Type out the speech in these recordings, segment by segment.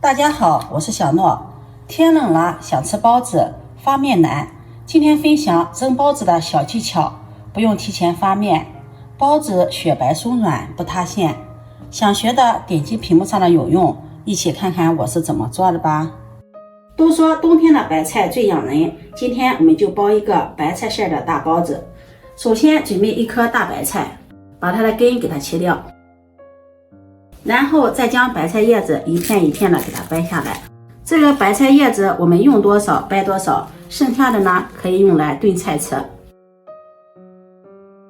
大家好，我是小诺。天冷了，想吃包子，发面难。今天分享蒸包子的小技巧，不用提前发面，包子雪白松软不塌陷。想学的点击屏幕上的有用，一起看看我是怎么做的吧。都说冬天的白菜最养人，今天我们就包一个白菜馅的大包子。首先准备一颗大白菜，把它的根给它切掉，然后再将白菜叶子一片一片的给它掰下来。这个白菜叶子我们用多少掰多少，剩下的呢可以用来炖菜吃。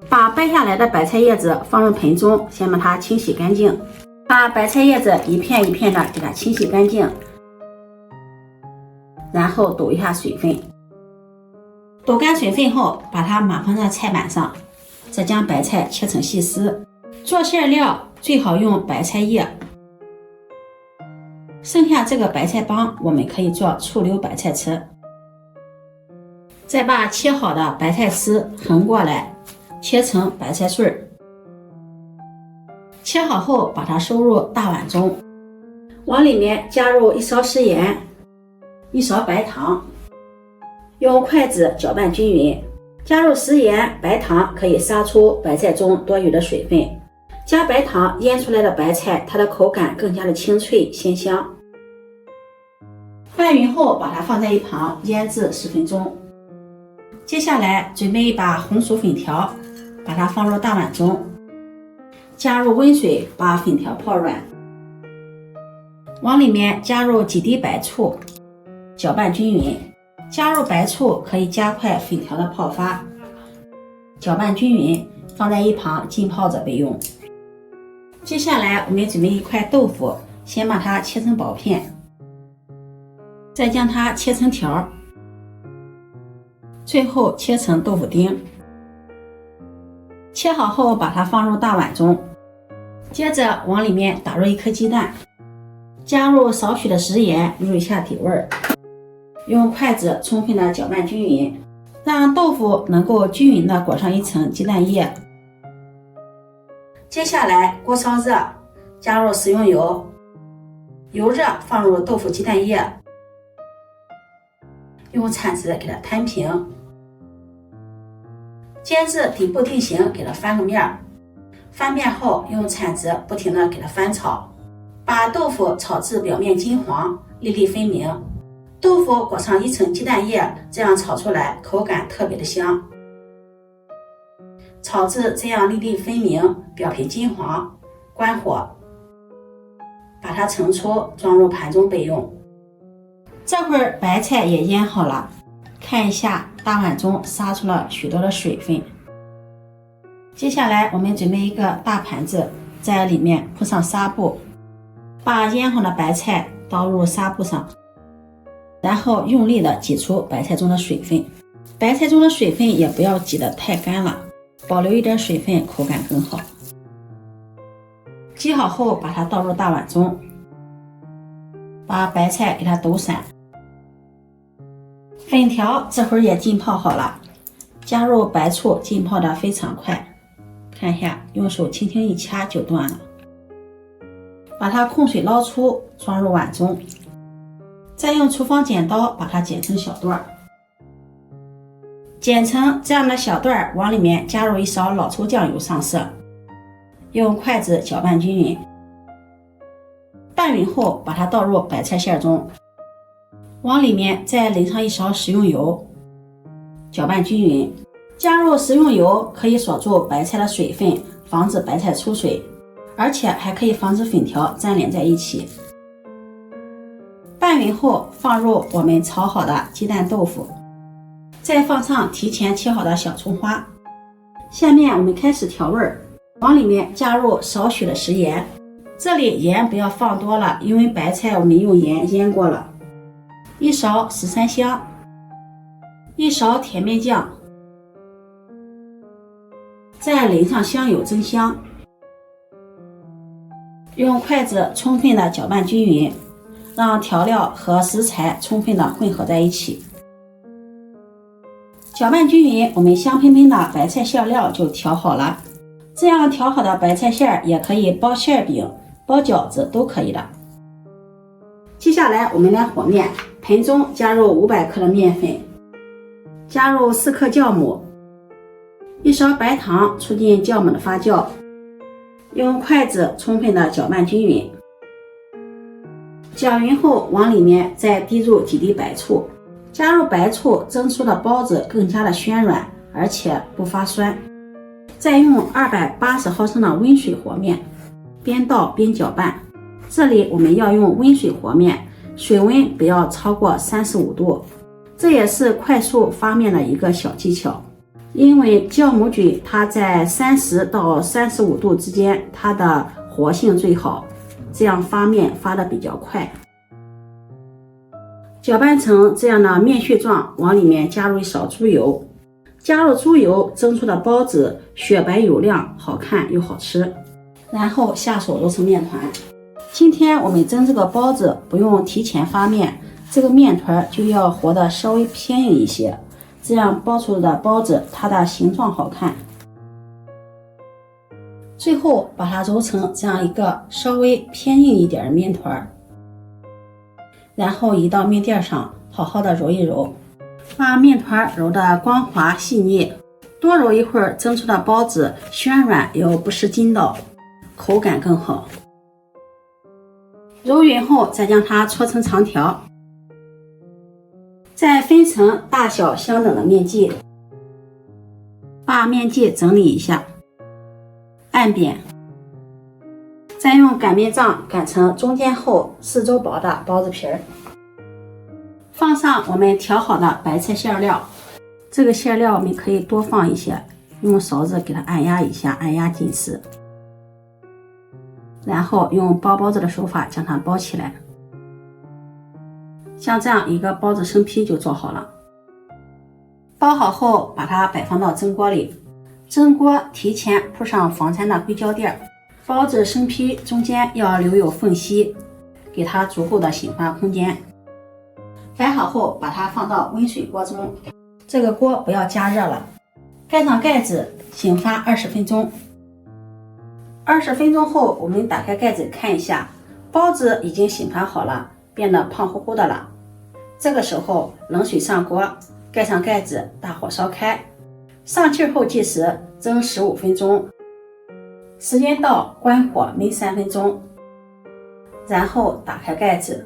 把掰下来的白菜叶子放入盆中，先把它清洗干净。把白菜叶子一片一片的给它清洗干净，然后抖一下水分。抖干水分后，把它码放在菜板上，再将白菜切成细丝。做馅料最好用白菜叶，剩下这个白菜帮我们可以做醋溜白菜吃。再把切好的白菜丝横过来，切成白菜碎儿。切好后，把它收入大碗中，往里面加入1勺食盐、1勺白糖，用筷子搅拌均匀。加入食盐、白糖可以杀出白菜中多余的水分。加白糖腌出来的白菜，它的口感更加的清脆鲜香。拌匀后，把它放在一旁腌制10分钟。接下来准备一把红薯粉条，把它放入大碗中，加入温水把粉条泡软，往里面加入几滴白醋，搅拌均匀。加入白醋可以加快粉条的泡发，搅拌均匀，放在一旁浸泡着备用。接下来我们准备一块豆腐，先把它切成薄片，再将它切成条，最后切成豆腐丁。切好后把它放入大碗中，接着往里面打入1颗鸡蛋，加入少许的食盐入一下底味儿，用筷子充分的搅拌均匀，让豆腐能够均匀的裹上一层鸡蛋液。接下来锅烧热，加入食用油，油热放入豆腐鸡蛋液，用铲子给它摊平，煎至底部定型，给它翻个面。翻面后用铲子不停的给它翻炒，把豆腐炒至表面金黄，粒粒分明。豆腐裹上一层鸡蛋液，这样炒出来口感特别的香。炒至这样粒粒分明，表皮金黄，关火，把它盛出，装入盘中备用。这会儿白菜也腌好了，看一下大碗中杀出了许多的水分。接下来我们准备一个大盘子，在里面铺上纱布，把腌好的白菜倒入纱布上，然后用力的挤出白菜中的水分。白菜中的水分也不要挤得太干了，保留一点水分，口感更好。挤好后把它倒入大碗中，把白菜给它抖散。粉条这会儿也浸泡好了，加入白醋浸泡的非常快，看一下，用手轻轻一掐就断了。把它控水捞出，装入碗中，再用厨房剪刀把它剪成小段，剪成这样的小段，往里面加入1勺老抽酱油上色，用筷子搅拌均匀。拌匀后把它倒入白菜馅中，往里面再淋上1勺食用油，搅拌均匀。加入食用油可以锁住白菜的水分，防止白菜出水，而且还可以防止粉条粘连在一起。拌匀后放入我们炒好的鸡蛋豆腐，再放上提前切好的小葱花。下面我们开始调味，往里面加入少许的食盐，这里盐不要放多了，因为白菜我们用盐腌过了。1勺十三香，1勺甜面酱，再淋上香油增香。用筷子充分的搅拌均匀，让调料和食材充分的混合在一起。搅拌均匀，我们香喷喷的白菜馅料就调好了。这样调好的白菜馅也可以包馅饼、包饺子都可以的。接下来我们来和面，盆中加入500克的面粉，加入4克酵母，1勺白糖，促进酵母的发酵，用筷子充分的搅拌均匀。搅匀后，往里面再滴入几滴白醋，加入白醋蒸出的包子更加的暄软，而且不发酸。再用280毫升的温水和面，边倒边搅拌。这里我们要用温水和面，水温不要超过35度。这也是快速发面的一个小技巧，因为酵母菌它在30到35度之间，它的活性最好，这样发面发的比较快。搅拌成这样的面絮状，往里面加入1勺猪油，加入猪油蒸出的包子雪白有亮，好看又好吃。然后下手揉成面团。今天我们蒸这个包子不用提前发面，这个面团就要和的稍微偏硬一些，这样包出的包子它的形状好看。最后把它揉成这样一个稍微偏硬一点的面团，然后移到面垫上好好的揉一揉，把面团揉得光滑细腻，多揉一会儿，蒸出的包子暄软又不失筋道，口感更好。揉匀后再将它搓成长条，再分成大小相等的面剂，把面剂整理一下，按扁，再用擀面杖擀成中间厚四周薄的包子皮儿，放上我们调好的白菜馅料。这个馅料我们可以多放一些，用勺子给它按压一下，按压紧实，然后用包包子的手法将它包起来。像这样一个包子生坯就做好了。包好后把它摆放到蒸锅里，蒸锅提前铺上防粘的硅胶垫，包子生坯中间要留有缝隙，给它足够的醒发空间。摆好后把它放到温水锅中，这个锅不要加热了，盖上盖子醒发20分钟。20分钟后我们打开盖子看一下，包子已经醒发好了，变得胖乎乎的了。这个时候冷水上锅，盖上盖子，大火烧开，上气后计时，蒸15分钟，时间到关火焖3分钟，然后打开盖子。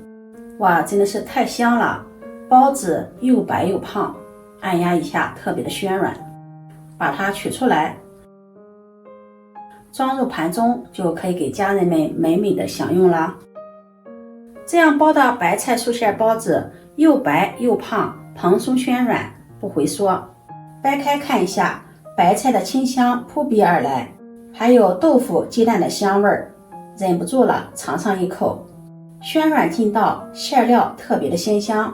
哇，真的是太香了，包子又白又胖，按压一下特别的暄软。把它取出来，装入盘中，就可以给家人们美美的享用了。这样包的白菜素馅包子又白又胖，蓬松暄软，不回缩。掰开看一下，白菜的清香扑鼻而来，还有豆腐鸡蛋的香味儿，忍不住了，尝上一口。暄软劲道，馅料特别的鲜香，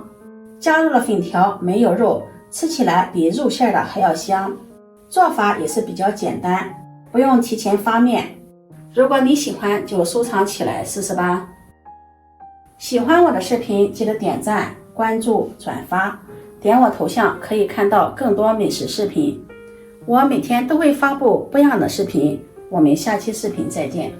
加入了粉条，没有肉，吃起来比肉馅的还要香。做法也是比较简单，不用提前发面。如果你喜欢就收藏起来试试吧。喜欢我的视频记得点赞、关注、转发，点我头像可以看到更多美食视频。我每天都会发布不一样的视频，我们下期视频再见。